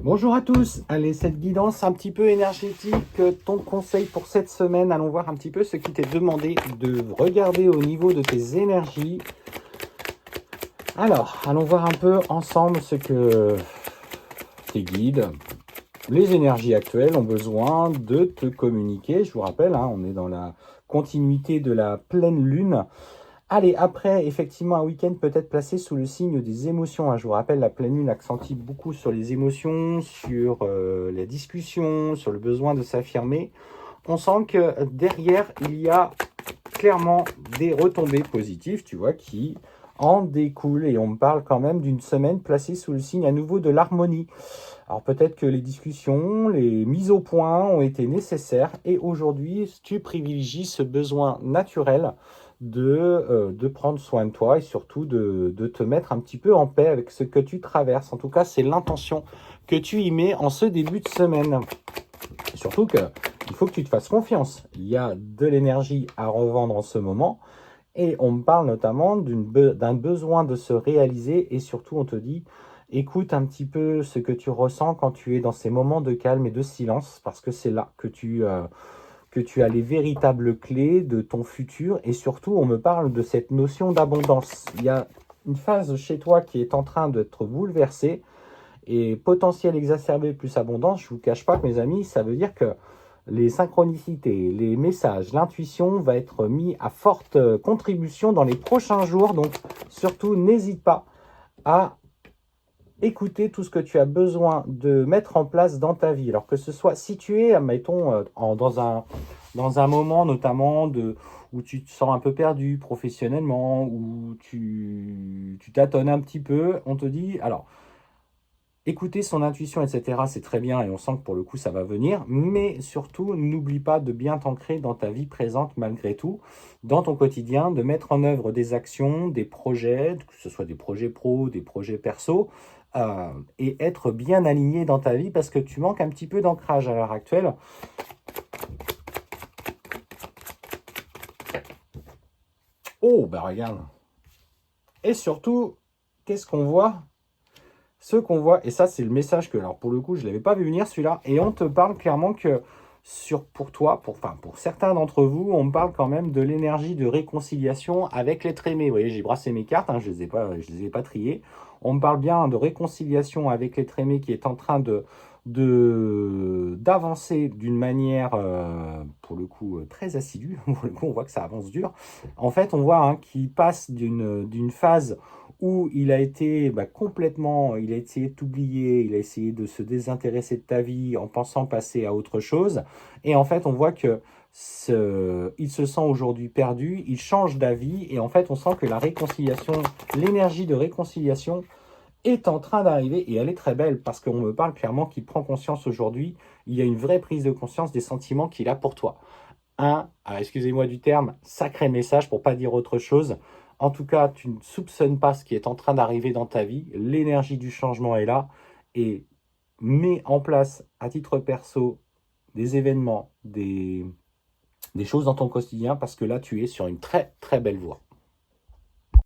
Bonjour à tous, allez, cette guidance un petit peu énergétique, ton conseil pour cette semaine, allons voir un petit peu ce qui t'est demandé de regarder au niveau de tes énergies. Alors, allons voir un peu ensemble ce que tes guides, les énergies actuelles ont besoin de te communiquer. Je vous rappelle, on est dans la continuité de la pleine lune. Allez, après, effectivement, un week-end peut-être placé sous le signe des émotions. Je vous rappelle, la pleine lune accentue beaucoup sur les émotions, sur la discussion, sur le besoin de s'affirmer. On sent que derrière, il y a clairement des retombées positives, tu vois, qui en découlent. Et on me parle quand même d'une semaine placée sous le signe à nouveau de l'harmonie. Alors peut-être que les discussions, les mises au point ont été nécessaires et aujourd'hui, tu privilégies ce besoin naturel de prendre soin de toi et surtout de te mettre un petit peu en paix avec ce que tu traverses. En tout cas, c'est l'intention que tu y mets en ce début de semaine. Et surtout qu'il faut que tu te fasses confiance. Il y a de l'énergie à revendre en ce moment et on me parle notamment d'un besoin de se réaliser et surtout on te dit écoute un petit peu ce que tu ressens quand tu es dans ces moments de calme et de silence parce que c'est là que tu as les véritables clés de ton futur et surtout on me parle de cette notion d'abondance. Il y a une phase chez toi qui est en train d'être bouleversée et potentiel exacerbé plus abondance, je ne vous cache pas que mes amis, ça veut dire que les synchronicités, les messages, l'intuition va être mis à forte contribution dans les prochains jours. Donc surtout, n'hésite pas à écouter tout ce que tu as besoin de mettre en place dans ta vie. Alors que ce soit situé, mettons, dans un moment notamment où tu te sens un peu perdu professionnellement, où tu tâtonnes un petit peu, on te dit, alors, écouter son intuition, etc., c'est très bien et on sent que pour le coup, ça va venir. Mais surtout, n'oublie pas de bien t'ancrer dans ta vie présente malgré tout, dans ton quotidien, de mettre en œuvre des actions, des projets, que ce soit des projets pro, des projets perso, et être bien aligné dans ta vie parce que tu manques un petit peu d'ancrage à l'heure actuelle. Oh, bah regarde. Et surtout, qu'est-ce qu'on voit? Ce qu'on voit, et ça c'est le message que, alors pour le coup, je ne l'avais pas vu venir celui-là, et on te parle clairement que pour toi, pour certains d'entre vous, on me parle quand même de l'énergie de réconciliation avec l'être aimé. Vous voyez, j'ai brassé mes cartes, je ne les ai pas triées. On me parle bien de réconciliation avec l'être aimé qui est en train d'avancer d'une manière, pour le coup, très assidue. Pour le coup, on voit que ça avance dur. En fait, on voit qu'il passe d'une phase où il a été complètement, il a essayé de t'oublier, il a essayé de se désintéresser de ta vie en pensant passer à autre chose. Et en fait, on voit que il se sent aujourd'hui perdu, il change d'avis, et en fait, on sent que la réconciliation, l'énergie de réconciliation est en train d'arriver, et elle est très belle, parce qu'on me parle clairement qu'il prend conscience aujourd'hui, il y a une vraie prise de conscience des sentiments qu'il a pour toi. Alors excusez-moi du terme, sacré message pour pas dire autre chose. En tout cas, tu ne soupçonnes pas ce qui est en train d'arriver dans ta vie. L'énergie du changement est là et mets en place à titre perso des événements, des choses dans ton quotidien parce que là, tu es sur une très très belle voie.